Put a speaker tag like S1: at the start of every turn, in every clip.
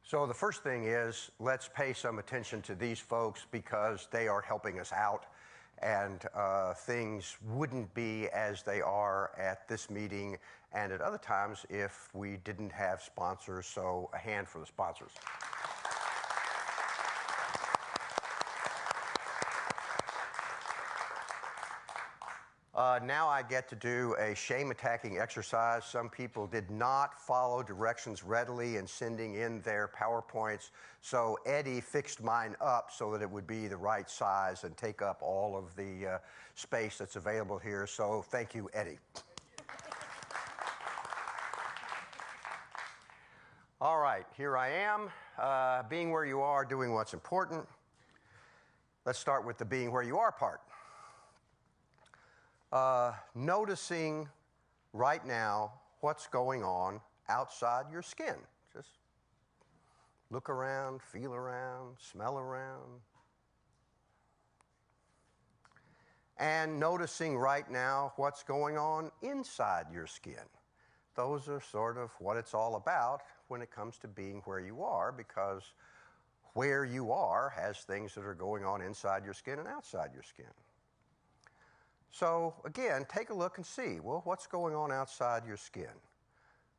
S1: So the first thing is, let's pay some attention to these folks because they are helping us out, and things wouldn't be as they are at this meeting and at other times if we didn't have sponsors. So a hand for the sponsors. Now I get to do a shame-attacking exercise. Some people did not follow directions readily in sending in their PowerPoints, so Eddie fixed mine up so that it would be the right size and take up all of the space that's available here. So thank you, Eddie. All right, here I am, being where you are, doing what's important. Let's start with the being where you are part. Noticing right now what's going on outside your skin. Just look around, feel around, smell around. And noticing right now what's going on inside your skin. Those are sort of what it's all about when it comes to being where you are, because where you are has things that are going on inside your skin and outside your skin. So again, take a look and see, well, what's going on outside your skin?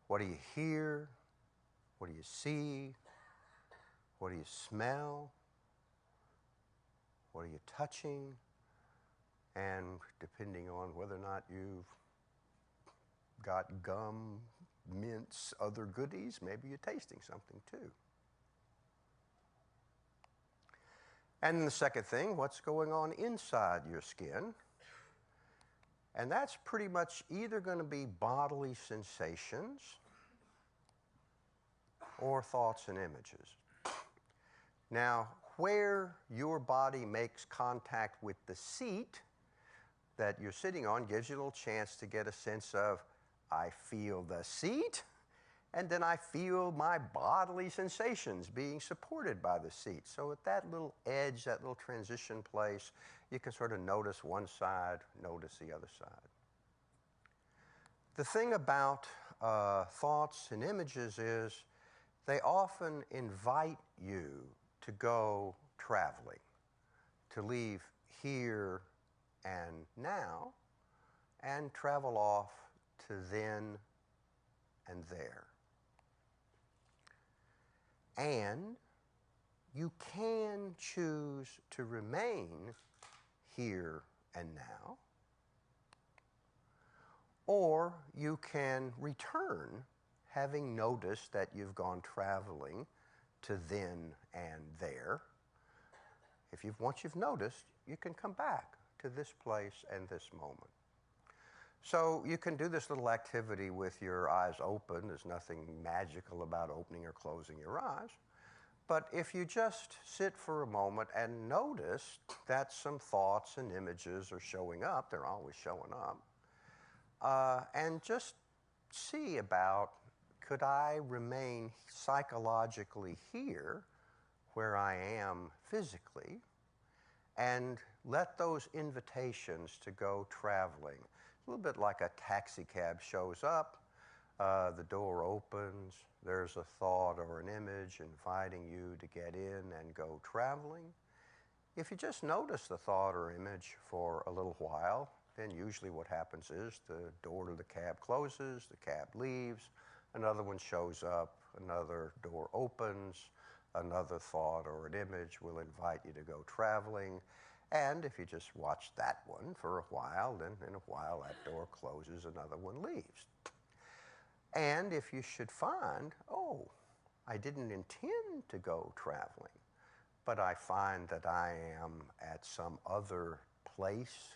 S1: What do you hear? What do you see? What do you smell? What are you touching? And depending on whether or not you've got gum, mints, other goodies, maybe you're tasting something too. And then the second thing, what's going on inside your skin? And that's pretty much either going to be bodily sensations or thoughts and images. Now, where your body makes contact with the seat that you're sitting on gives you a little chance to get a sense of, I feel the seat, and then I feel my bodily sensations being supported by the seat. So at that little edge, that little transition place, you can sort of notice one side, notice the other side. The thing about thoughts and images is they often invite you to go traveling, to leave here and now and travel off to then and there. And you can choose to remain here and now, or you can return having noticed that you've gone traveling to then and there. Once you've noticed, you can come back to this place and this moment. So you can do this little activity with your eyes open. There's nothing magical about opening or closing your eyes. But if you just sit for a moment and notice that some thoughts and images are showing up, they're always showing up, and just see about, could I remain psychologically here where I am physically, and let those invitations to go traveling, a little bit like a taxi cab shows up, the door opens, there's a thought or an image inviting you to get in and go traveling. If you just notice the thought or image for a little while, then usually what happens is the door to the cab closes, the cab leaves, another one shows up, another door opens, another thought or an image will invite you to go traveling. And if you just watch that one for a while, then in a while that door closes, another one leaves. And if you should find, oh, I didn't intend to go traveling, but I find that I am at some other place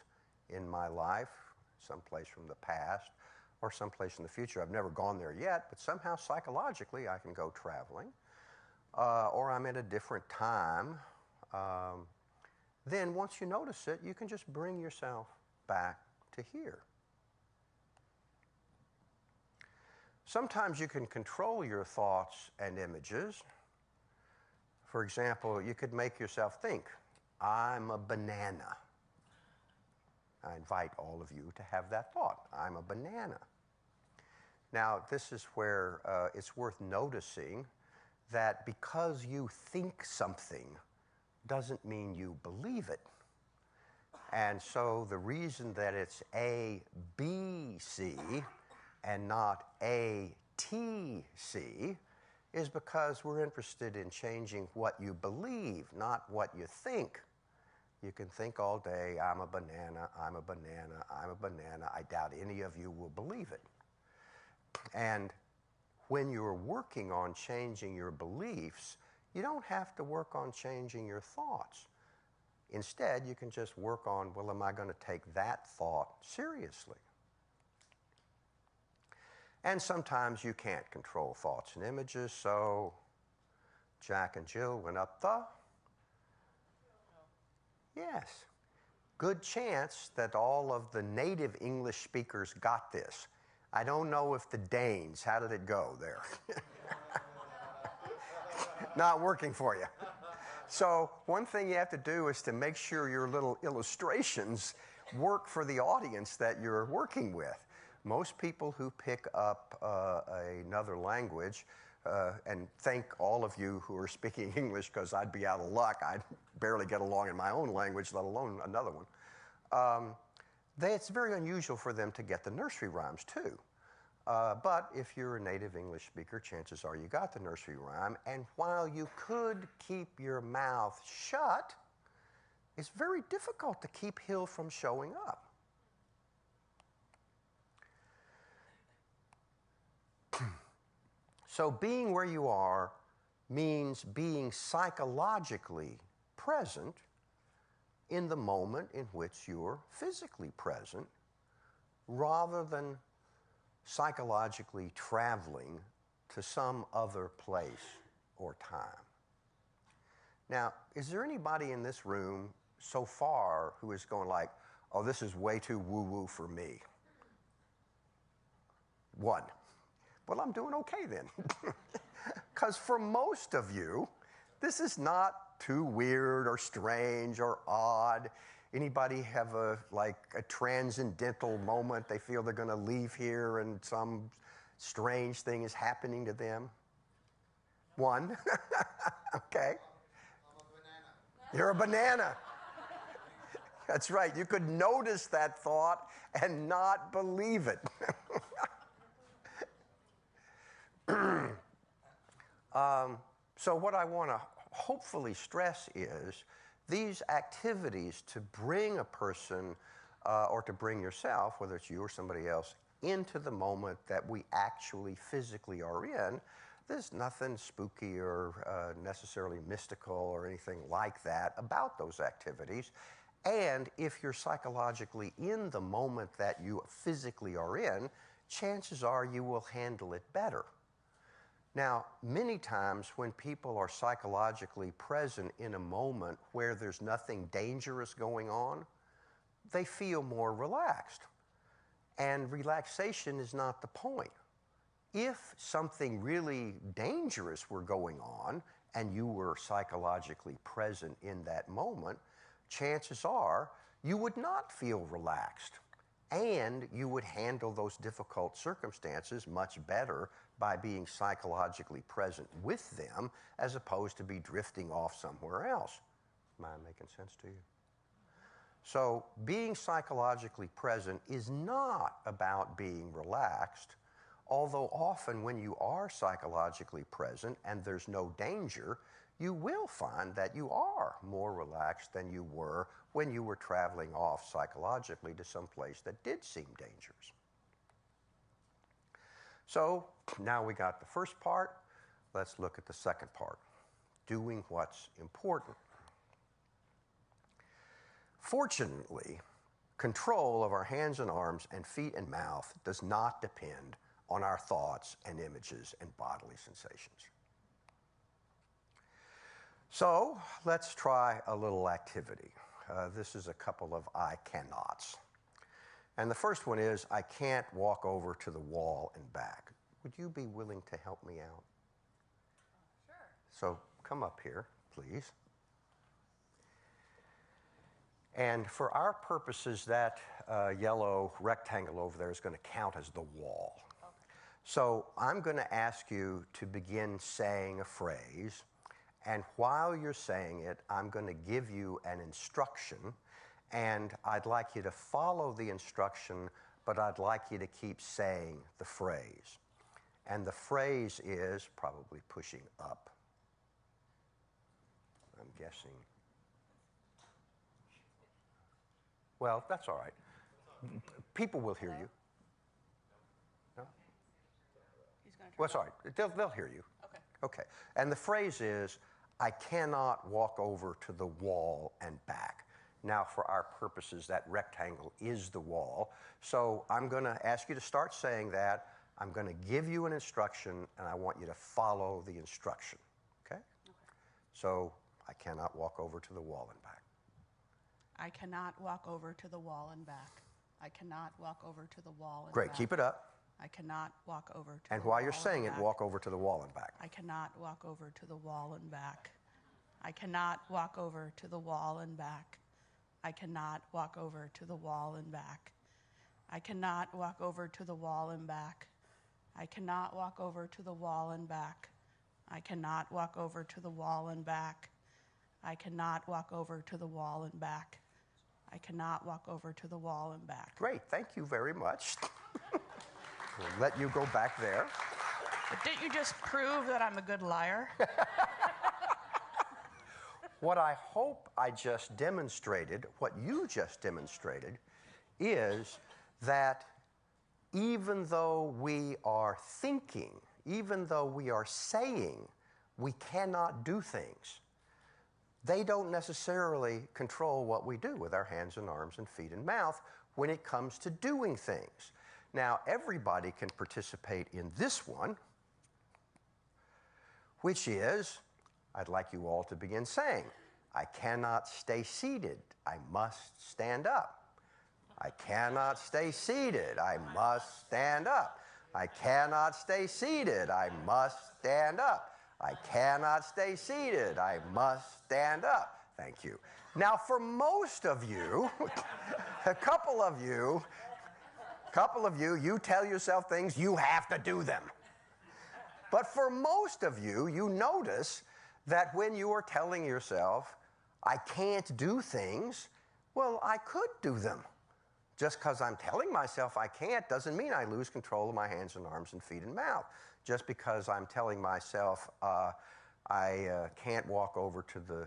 S1: in my life, someplace from the past or someplace in the future. I've never gone there yet, but somehow psychologically I can go traveling. Or I'm at a different time. Then once you notice it, you can just bring yourself back to here. Sometimes you can control your thoughts and images. For example, you could make yourself think, I'm a banana. I invite all of you to have that thought, I'm a banana. Now, this is where it's worth noticing that because you think something doesn't mean you believe it. And so the reason that it's A, B, C, and not A, T, C is because we're interested in changing what you believe, not what you think. You can think all day, I'm a banana, I'm a banana, I'm a banana. I doubt any of you will believe it. And when you're working on changing your beliefs, you don't have to work on changing your thoughts. Instead, you can just work on, well, am I going to take that thought seriously? And sometimes you can't control thoughts and images, so Jack and Jill went up the... Yes. Good chance that all of the native English speakers got this. I don't know if the Danes, how did it go there? Not working for you. So one thing you have to do is to make sure your little illustrations work for the audience that you're working with. Most people who pick up another language, and thank all of you who are speaking English, because I'd be out of luck. I'd barely get along in my own language, let alone another one. It's very unusual for them to get the nursery rhymes too. But if you're a native English speaker, chances are you got the nursery rhyme. And while you could keep your mouth shut, it's very difficult to keep Hill from showing up. So being where you are means being psychologically present in the moment in which you're physically present, rather than psychologically traveling to some other place or time. Now, is there anybody in this room so far who is going like, oh, this is way too woo-woo for me? One. Well, I'm doing okay then. Because for most of you, this is not too weird or strange or odd. Anybody have a transcendental moment? They feel they're going to leave here and some strange thing is happening to them? One. Okay.
S2: I'm a banana.
S1: You're a banana. That's right. You could notice that thought and not believe it. So what I want to hopefully stress is these activities to bring a person or to bring yourself, whether it's you or somebody else, into the moment that we actually physically are in. There's nothing spooky or necessarily mystical or anything like that about those activities. And if you're psychologically in the moment that you physically are in, chances are you will handle it better. Now, many times when people are psychologically present in a moment where there's nothing dangerous going on, they feel more relaxed. And relaxation is not the point. If something really dangerous were going on and you were psychologically present in that moment, chances are you would not feel relaxed. And you would handle those difficult circumstances much better by being psychologically present with them as opposed to be drifting off somewhere else. Am I making sense to you? So being psychologically present is not about being relaxed, although often when you are psychologically present and there's no danger, you will find that you are more relaxed than you were when you were traveling off psychologically to some place that did seem dangerous. So now we got the first part. Let's look at the second part, doing what's important. Fortunately, control of our hands and arms and feet and mouth does not depend on our thoughts and images and bodily sensations. So let's try a little activity. This is a couple of I cannots. And the first one is, I can't walk over to the wall and back. Would you be willing to help me out?
S2: Sure.
S1: So come up here, please. And for our purposes, that yellow rectangle over there is going to count as the wall.
S2: Okay.
S1: So I'm going to ask you to begin saying a phrase, and while you're saying it, I'm going to give you an instruction, and I'd like you to follow the instruction, but I'd like you to keep saying the phrase. And the phrase is probably pushing up. I'm guessing. Well, that's all right. People will hear you. No? Well, sorry. They'll hear you.
S2: Okay.
S1: Okay. And the phrase is, I cannot walk over to the wall and back. Now, for our purposes, that rectangle is the wall. So I'm going to ask you to start saying that. I'm going to give you an instruction, and I want you to follow the instruction. Okay? So I cannot walk over to the wall and back.
S3: I cannot walk over to the wall and back. I cannot walk over to the wall and
S1: Great.
S3: back.
S1: Keep it up.
S3: I cannot walk over to
S1: And
S3: the
S1: while
S3: wall
S1: you're saying
S3: and
S1: it,
S3: back.
S1: walk over to the wall and back.
S3: I cannot walk over to the wall and back. I cannot walk over to the wall and back. I cannot walk over to the wall and back. I cannot walk over to the wall and back. I cannot walk over to the wall and back. I cannot walk over to the wall and back. I cannot walk over to the wall and back. I cannot walk over to the wall and back.
S1: Great. Thank you very much. We'll let you go back there.
S3: But didn't you just prove that I'm a good liar?
S1: What I hope I just demonstrated, what you just demonstrated, is that even though we are thinking, even though we are saying we cannot do things, they don't necessarily control what we do with our hands and arms and feet and mouth when it comes to doing things. Now, everybody can participate in this one, which is, I'd like you all to begin saying, I cannot stay seated, I must stand up. I cannot stay seated, I must stand up. I cannot stay seated, I must stand up. I cannot stay seated, I must stand up. Thank you. Now, for most of you, a couple of you, you tell yourself things, you have to do them. But for most of you, you notice that when you are telling yourself, I can't do things, well, I could do them. Just because I'm telling myself I can't doesn't mean I lose control of my hands and arms and feet and mouth. Just because I'm telling myself I can't walk over to the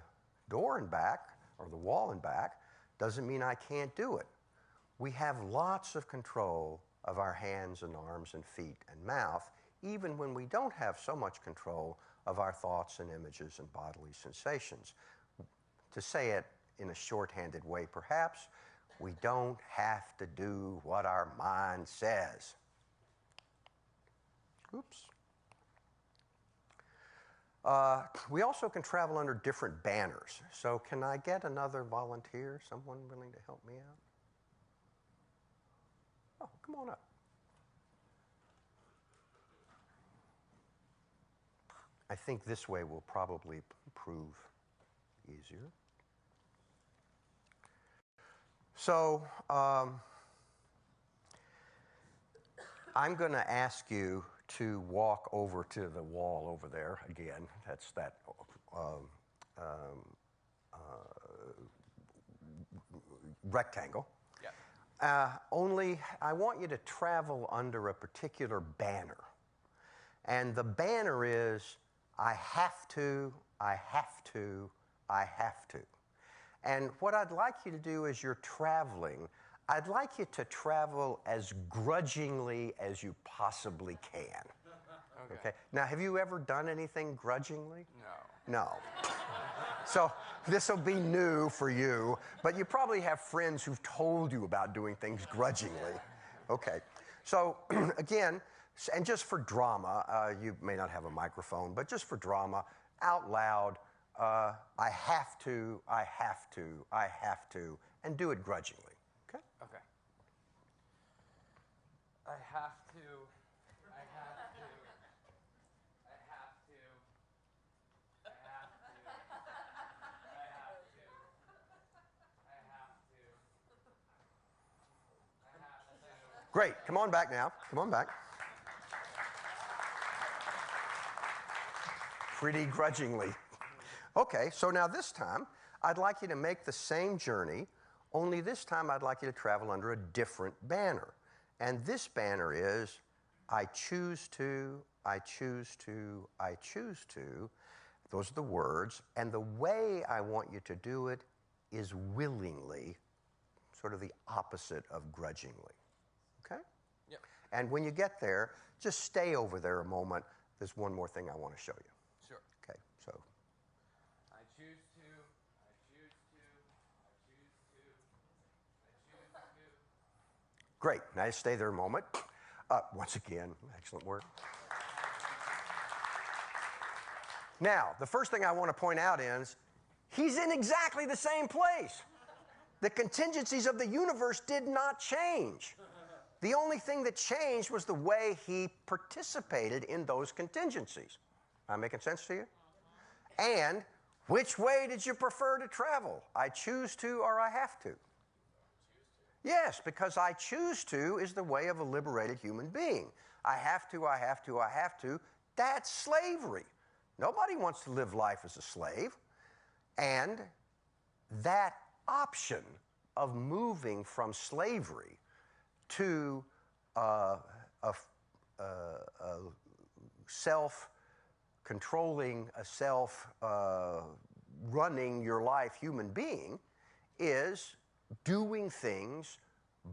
S1: door and back or the wall and back doesn't mean I can't do it. We have lots of control of our hands and arms and feet and mouth, even when we don't have so much control of our thoughts and images and bodily sensations. To say it in a shorthanded way, perhaps, we don't have to do what our mind says. Oops. We also can travel under different banners. So can I get another volunteer, someone willing to help me out? Oh, come on up. I think this way will probably prove easier. So I'm going to ask you to walk over to the wall over there again. That's that rectangle. Yeah. Only I want you to travel under a particular banner. And the banner is, I have to, I have to, I have to. And what I'd like you to do as you're traveling, I'd like you to travel as grudgingly as you possibly can. Okay. Now, have you ever done anything grudgingly?
S4: No.
S1: No. So this will be new for you, but you probably have friends who've told you about doing things grudgingly. Okay. So again, and just for drama, you may not have a microphone, but just for drama, out loud, I have to, I have to, I have to, and do it grudgingly. Okay?
S4: Okay. I have to, I have to, I have to, I have to, I have to, I have to, I have to.
S1: Great. Come on back now. Come on back. pretty grudgingly. Okay, so now this time, I'd like you to make the same journey, only this time I'd like you to travel under a different banner. And this banner is, I choose to, I choose to, I choose to. Those are the words. And the way I want you to do it is willingly, sort of the opposite of grudgingly. Okay?
S4: Yep.
S1: And when you get there, just stay over there a moment. There's one more thing I want to show you.
S4: Sure.
S1: Okay, so.
S4: I choose to, I choose to, I choose to, I choose to.
S1: Great. Now stay there a moment. Once again, excellent work. Now, the first thing I want to point out is he's in exactly the same place. The contingencies of the universe did not change. The only thing that changed was the way he participated in those contingencies. Am I making sense to you? And which way did you prefer to travel? I choose to or I have to? Yes, because I choose to is the way of a liberated human being. I have to, I have to, I have to. That's slavery. Nobody wants to live life as a slave. And that option of moving from slavery to a self-controlling, a self-running your life human being is doing things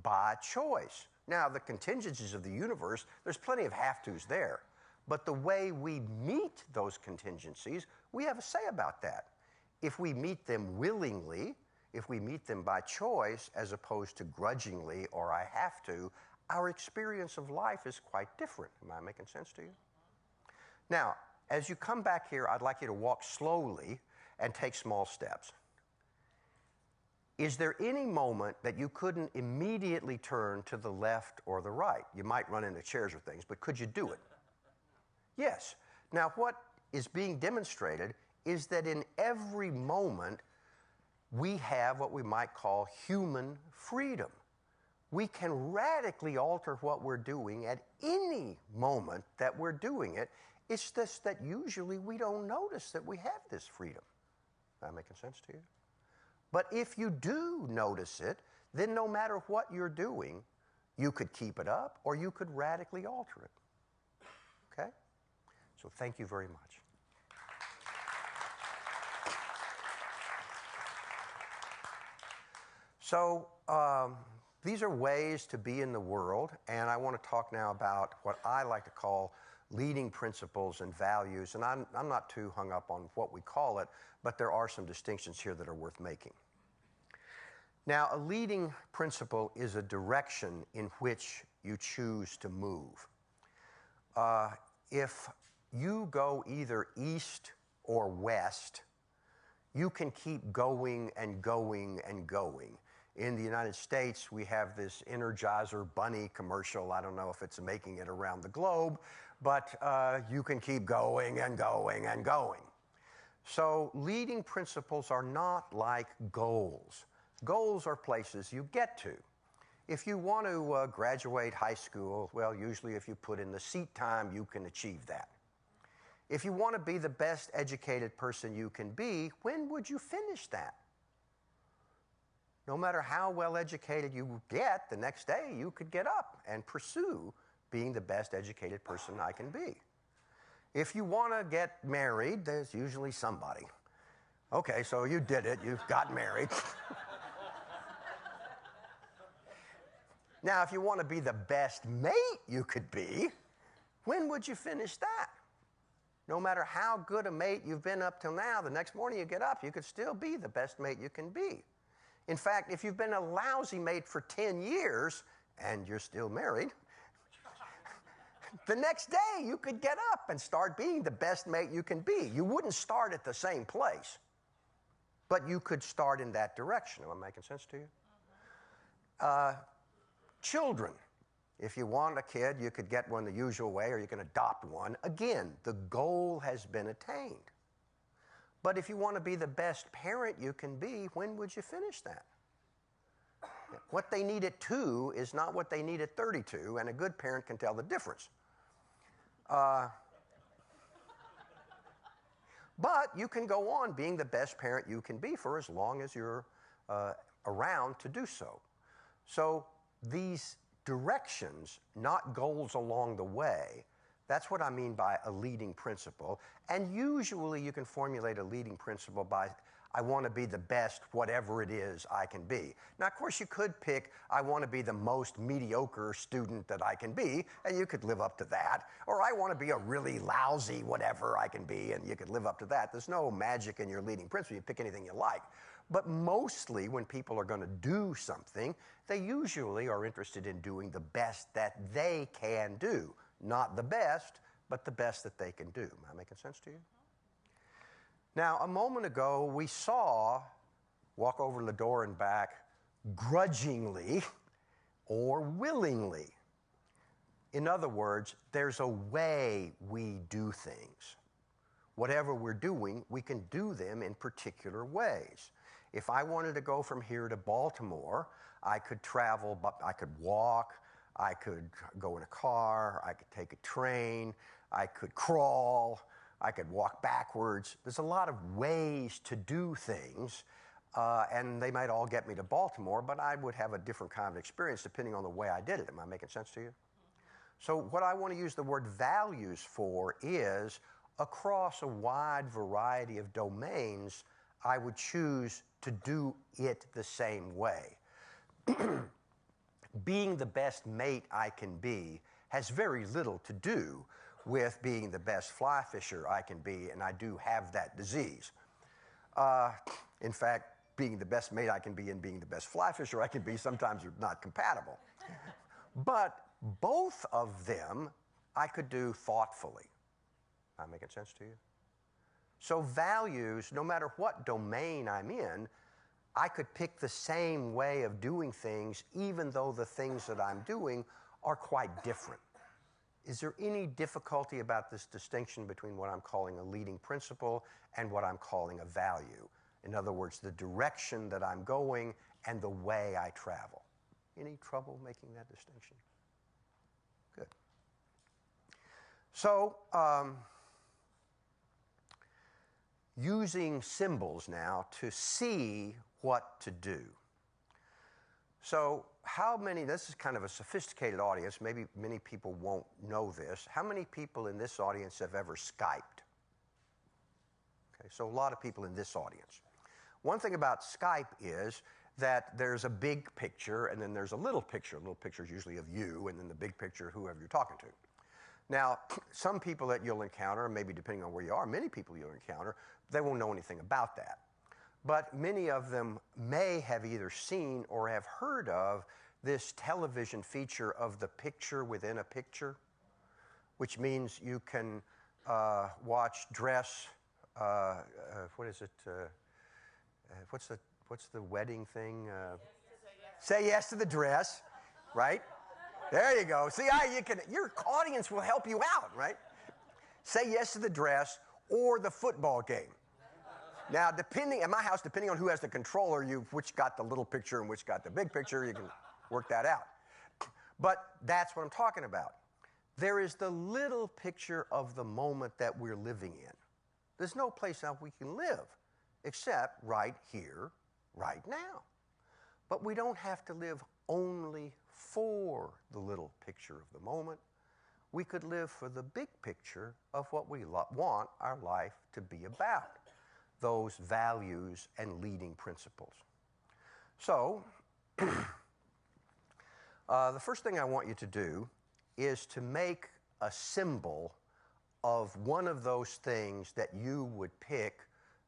S1: by choice. Now, the contingencies of the universe, there's plenty of have-tos there. But the way we meet those contingencies, we have a say about that. If we meet them willingly, if we meet them by choice as opposed to grudgingly or I have to, our experience of life is quite different. Am I making sense to you? Now, as you come back here, I'd like you to walk slowly and take small steps. Is there any moment that you couldn't immediately turn to the left or the right? You might run into chairs or things, but could you do it? Yes. Now, what is being demonstrated is that in every moment, we have what we might call human freedom. We can radically alter what we're doing at any moment that we're doing it. It's just that usually we don't notice that we have this freedom. Am I making sense to you? But if you do notice it, then no matter what you're doing, you could keep it up or you could radically alter it. Okay? So thank you very much. So these are ways to be in the world, and I want to talk now about what I like to call leading principles and values. And I'm not too hung up on what we call it, but there are some distinctions here that are worth making. Now, a leading principle is a direction in which you choose to move. If you go either east or west, you can keep going and going and going. In the United States, we have this Energizer Bunny commercial. I don't know if it's making it around the globe, but you can keep going and going and going. So leading principles are not like goals. Goals are places you get to. If you want to graduate high school, well, usually if you put in the seat time, you can achieve that. If you want to be the best educated person you can be, when would you finish that? No matter how well educated you get, the next day you could get up and pursue being the best educated person I can be. If you want to get married, there's usually somebody. Okay, so you did it, you got married. Now, if you want to be the best mate you could be, when would you finish that? No matter how good a mate you've been up till now, the next morning you get up, you could still be the best mate you can be. In fact, if you've been a lousy mate for 10 years and you're still married, the next day you could get up and start being the best mate you can be. You wouldn't start at the same place, but you could start in that direction. Am I making sense to you? Children. If you want a kid, you could get one the usual way or you can adopt one. Again, the goal has been attained. But if you want to be the best parent you can be, when would you finish that? What they need at 2 is not what they need at 32, and a good parent can tell the difference. But you can go on being the best parent you can be for as long as you're around to do so. So these directions, not goals along the way, that's what I mean by a leading principle. And usually you can formulate a leading principle by, I want to be the best whatever it is I can be. Now, of course, you could pick, I want to be the most mediocre student that I can be, and you could live up to that. Or I want to be a really lousy whatever I can be, and you could live up to that. There's no magic in your leading principle. You pick anything you like. But mostly when people are going to do something, they usually are interested in doing the best that they can do. Not the best, but the best that they can do. Am I making sense to you? Now, a moment ago, we saw walk over the door and back grudgingly or willingly. In other words, there's a way we do things. Whatever we're doing, we can do them in particular ways. If I wanted to go from here to Baltimore, I could travel, but I could walk, I could go in a car, I could take a train, I could crawl, I could walk backwards. There's a lot of ways to do things, and they might all get me to Baltimore, but I would have a different kind of experience depending on the way I did it. Am I making sense to you? So what I want to use the word values for is across a wide variety of domains, I would choose to do it the same way. Being the best mate I can be has very little to do with being the best fly fisher I can be, and I do have that disease. In fact, being the best mate I can be and being the best fly fisher I can be sometimes are not compatible. But both of them I could do thoughtfully. Am I making sense to you? So values, no matter what domain I'm in, I could pick the same way of doing things even though the things that I'm doing are quite different. Is there any difficulty about this distinction between what I'm calling a leading principle and what I'm calling a value? In other words, the direction that I'm going and the way I travel. Any trouble making that distinction? Good. So, using symbols now to see what to do. So how many, this is kind of a sophisticated audience, maybe many people won't know this. How many people in this audience have ever Skyped? Okay, so a lot of people in this audience. One thing about Skype is that there's a big picture and then there's a little picture. A little picture is usually of you, and then the big picture, whoever you're talking to. Now, some people that you'll encounter, maybe depending on where you are, many people you'll encounter, they won't know anything about that. But many of them may have either seen or have heard of this television feature of the picture within a picture, which means you can watch Dress, what is it, what's the wedding thing? Say Yes to the Dress, right? There you go. See, your audience will help you out, right? Say Yes to the Dress or the football game. Now, at my house, depending on who has the controller, which got the little picture and which got the big picture, you can work that out. But that's what I'm talking about. There is the little picture of the moment that we're living in. There's no place else we can live except right here, right now. But we don't have to live only for the little picture of the moment. We could live for the big picture of what we want our life to be about, those values and leading principles. So, the first thing I want you to do is to make a symbol of one of those things that you would pick,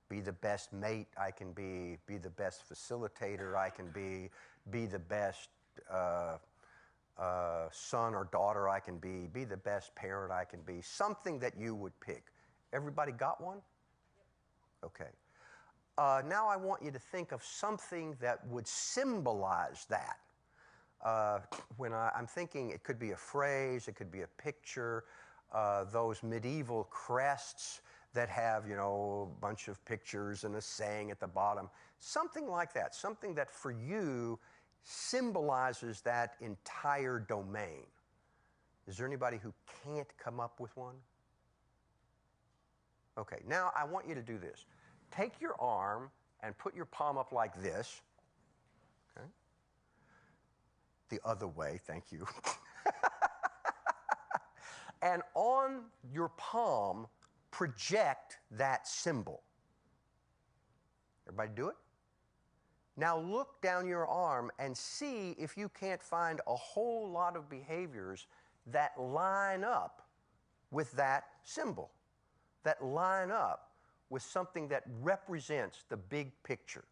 S1: be the best mate I can be the best facilitator I can be the best son or daughter I can be the best parent I can be, something that you would pick. Everybody got one? Okay. Now I want you to think of something that would symbolize that. When I'm thinking it could be a phrase, it could be a picture, those medieval crests that have, a bunch of pictures and a saying at the bottom. Something like that, something that for you symbolizes that entire domain. Is there anybody who can't come up with one? Okay, now I want you to do this. Take your arm and put your palm up like this. Okay? The other way, thank you. And on your palm, project that symbol. Everybody do it? Now look down your arm and see if you can't find a whole lot of behaviors that line up with that symbol, that line up with something that represents the big picture.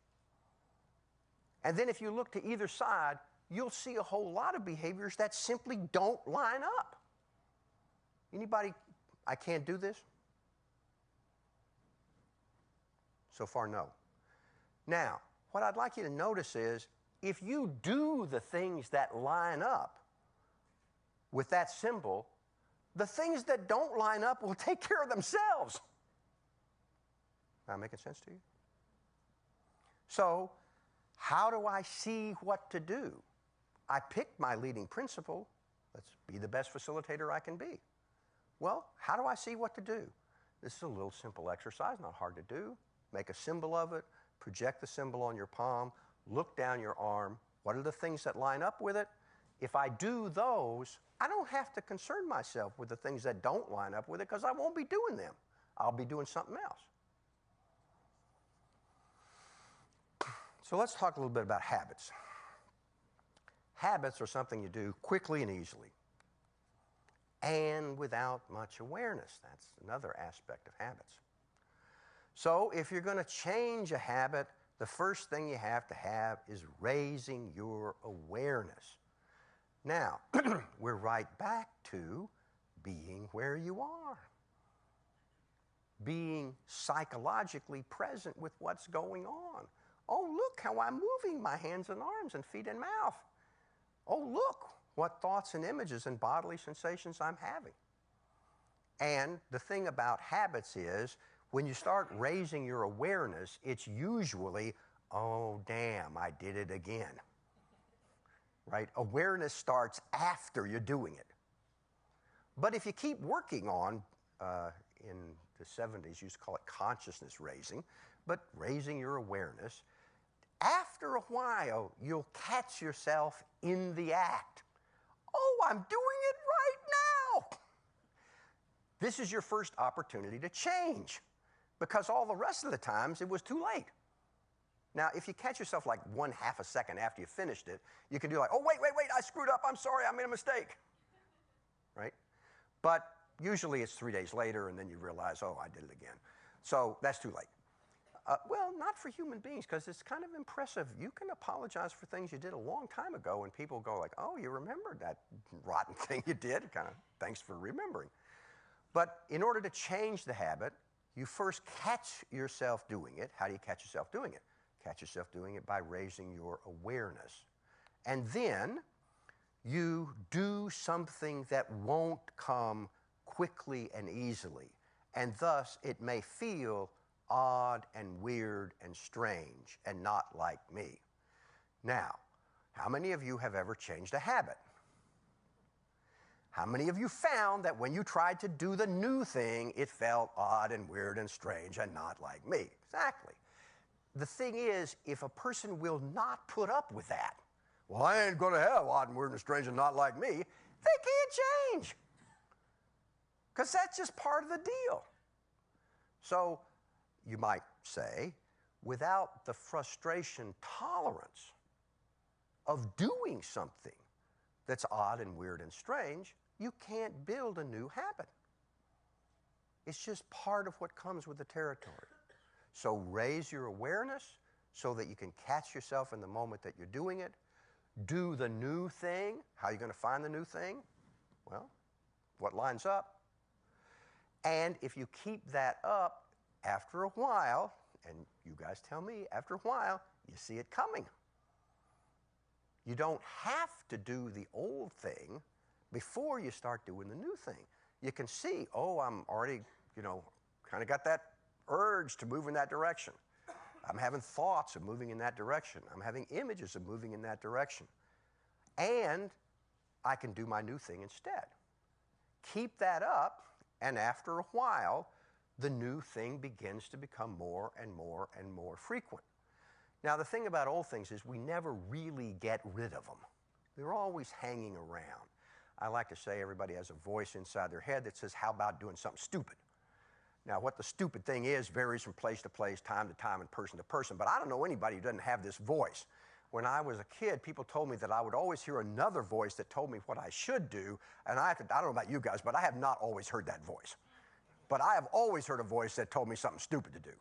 S1: And then if you look to either side, you'll see a whole lot of behaviors that simply don't line up. Anybody, I can't do this? So far, no. Now, what I'd like you to notice is, if you do the things that line up with that symbol, the things that don't line up will take care of themselves. Am I making sense to you? So, how do I see what to do? I picked my leading principle. Let's be the best facilitator I can be. Well, how do I see what to do? This is a little simple exercise, not hard to do. Make a symbol of it, project the symbol on your palm, look down your arm. What are the things that line up with it? If I do those, I don't have to concern myself with the things that don't line up with it because I won't be doing them. I'll be doing something else. So let's talk a little bit about habits. Habits are something you do quickly and easily and without much awareness. That's another aspect of habits. So if you're going to change a habit, the first thing you have to have is raising your awareness. Now, we're right back to being where you are. Being psychologically present with what's going on. Oh, look how I'm moving my hands and arms and feet and mouth. Oh, look what thoughts and images and bodily sensations I'm having. And the thing about habits is, when you start raising your awareness, it's usually, oh, damn, I did it again. Right? Awareness starts after you're doing it. But if you keep working on, in the 70s, you used to call it consciousness raising, but raising your awareness, after a while, you'll catch yourself in the act. Oh, I'm doing it right now. This is your first opportunity to change, because all the rest of the times it was too late. Now, if you catch yourself like 1/2 a second after you finished it, you can do like, oh, wait, I screwed up, I'm sorry, I made a mistake. Right? But usually it's 3 days later and then you realize, oh, I did it again. So that's too late. Well, not for human beings, because it's kind of impressive. You can apologize for things you did a long time ago and people go like, oh, you remembered that rotten thing you did? Kind of, thanks for remembering. But in order to change the habit, you first catch yourself doing it. How do you catch yourself doing it? Catch yourself doing it by raising your awareness. And then you do something that won't come quickly and easily. And thus, it may feel odd and weird and strange and not like me. Now, how many of you have ever changed a habit? How many of you found that when you tried to do the new thing, it felt odd and weird and strange and not like me? Exactly. The thing is, if a person will not put up with that, well, I ain't going to have odd and weird and strange and not like me, they can't change. Because that's just part of the deal. So you might say, without the frustration tolerance of doing something that's odd and weird and strange, you can't build a new habit. It's just part of what comes with the territory. So raise your awareness so that you can catch yourself in the moment that you're doing it. Do the new thing. How are you going to find the new thing? Well, what lines up? And if you keep that up, after a while, and you guys tell me, after a while, you see it coming. You don't have to do the old thing before you start doing the new thing. You can see, oh, I'm already, kind of got that urge to move in that direction. I'm having thoughts of moving in that direction. I'm having images of moving in that direction. And I can do my new thing instead. Keep that up, and after a while, the new thing begins to become more and more and more frequent. Now, the thing about old things is we never really get rid of them. They're always hanging around. I like to say everybody has a voice inside their head that says, how about doing something stupid? Now, what the stupid thing is varies from place to place, time to time, and person to person, but I don't know anybody who doesn't have this voice. When I was a kid, people told me that I would always hear another voice that told me what I should do, and I don't know about you guys, but I have not always heard that voice. But I have always heard a voice that told me something stupid to do.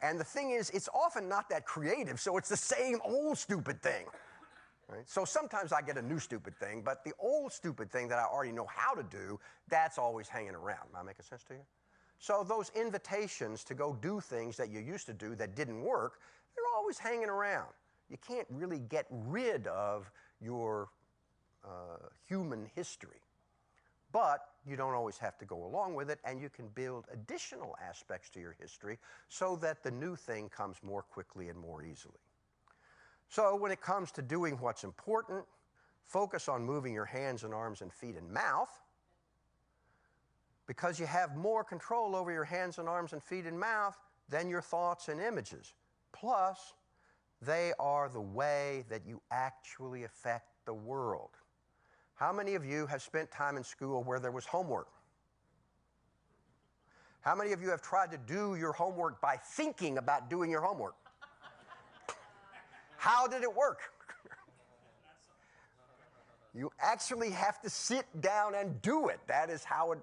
S1: And the thing is, it's often not that creative, so it's the same old stupid thing. Right? So sometimes I get a new stupid thing, but the old stupid thing that I already know how to do, that's always hanging around. Am I making sense to you? So those invitations to go do things that you used to do that didn't work, they're always hanging around. You can't really get rid of your human history. But you don't always have to go along with it, and you can build additional aspects to your history so that the new thing comes more quickly and more easily. So when it comes to doing what's important, focus on moving your hands and arms and feet and mouth, because you have more control over your hands and arms and feet and mouth than your thoughts and images. Plus, they are the way that you actually affect the world. How many of you have spent time in school where there was homework? How many of you have tried to do your homework by thinking about doing your homework? How did it work? You actually have to sit down and do it. That is how it,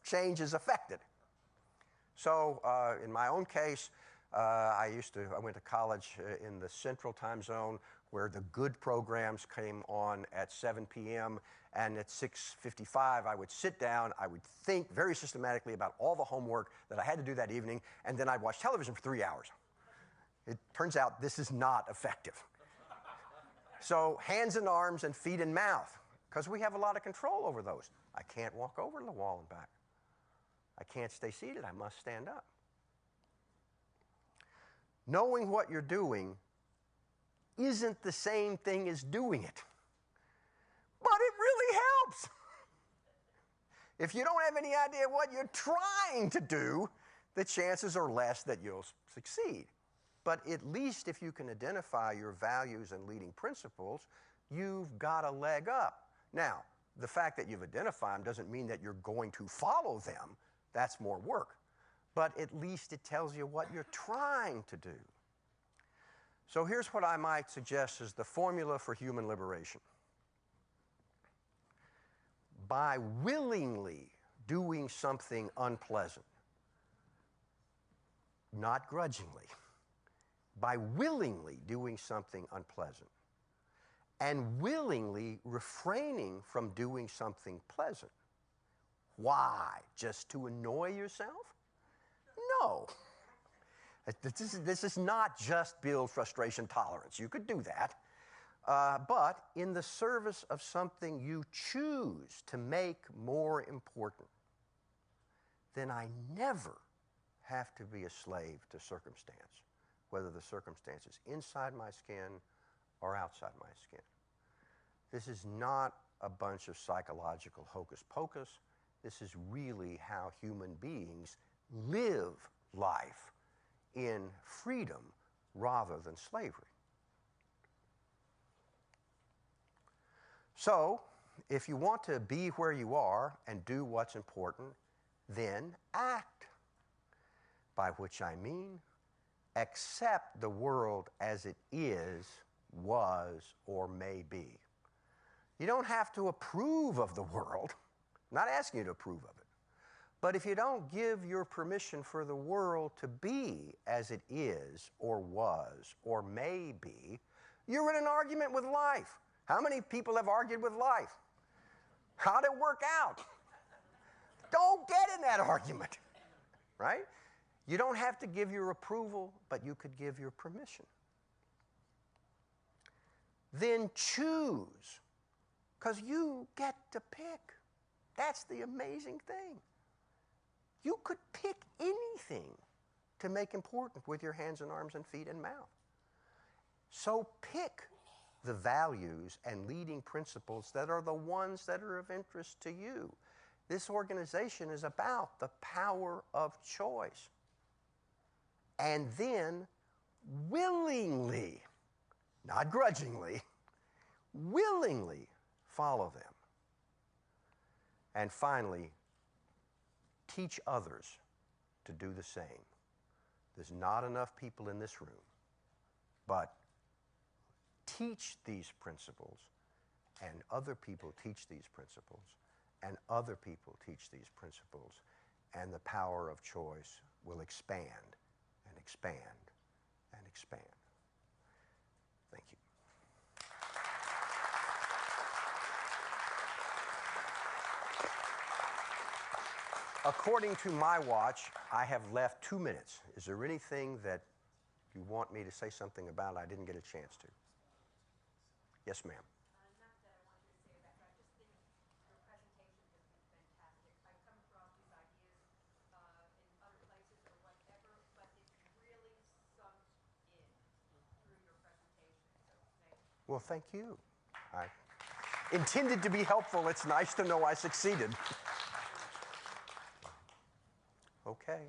S1: change is affected. So in my own case, I went to college in the Central Time Zone, where the good programs came on at 7 p.m. and at 6:55 I would sit down, I would think very systematically about all the homework that I had to do that evening, and then I'd watch television for 3 hours. It turns out this is not effective. So hands and arms and feet and mouth, because we have a lot of control over those. I can't walk over to the wall and back. I can't stay seated, I must stand up. Knowing what you're doing isn't the same thing as doing it. But it really helps. If you don't have any idea what you're trying to do, the chances are less that you'll succeed. But at least if you can identify your values and leading principles, you've got a leg up. Now, the fact that you've identified them doesn't mean that you're going to follow them. That's more work. But at least it tells you what you're trying to do. So here's what I might suggest is the formula for human liberation. By willingly doing something unpleasant, not grudgingly, by willingly doing something unpleasant, and willingly refraining from doing something pleasant. Why? Just to annoy yourself? No. This is not just build frustration tolerance. You could do that. But in the service of something you choose to make more important, then I never have to be a slave to circumstance, whether the circumstance is inside my skin or outside my skin. This is not a bunch of psychological hocus pocus. This is really how human beings live life in freedom rather than slavery. So, if you want to be where you are and do what's important, then act. By which I mean, accept the world as it is, was, or may be. You don't have to approve of the world. I'm not asking you to approve of it. But if you don't give your permission for the world to be as it is, or was, or may be, you're in an argument with life. How many people have argued with life? How'd it work out? Don't get in that argument, right? You don't have to give your approval, but you could give your permission. Then choose, because you get to pick. That's the amazing thing. You could pick anything to make important with your hands and arms and feet and mouth. So pick the values and leading principles that are the ones that are of interest to you. This organization is about the power of choice. And then willingly, not grudgingly, willingly follow them. And finally, teach others to do the same. There's not enough people in this room, but teach these principles, and other people teach these principles, and other people teach these principles, and the power of choice will expand and expand and expand. Thank you. According to my watch, I have left 2 minutes. Is there anything that you want me to say something about I didn't get a chance to? Yes, ma'am.
S5: Not that I want you to say that, but I just think your presentation has been fantastic. I've come across these ideas in other places or whatever, but it's really sunk in through your presentation. So thank you.
S1: Well, thank you. I intended to be helpful. It's nice to know I succeeded. Okay.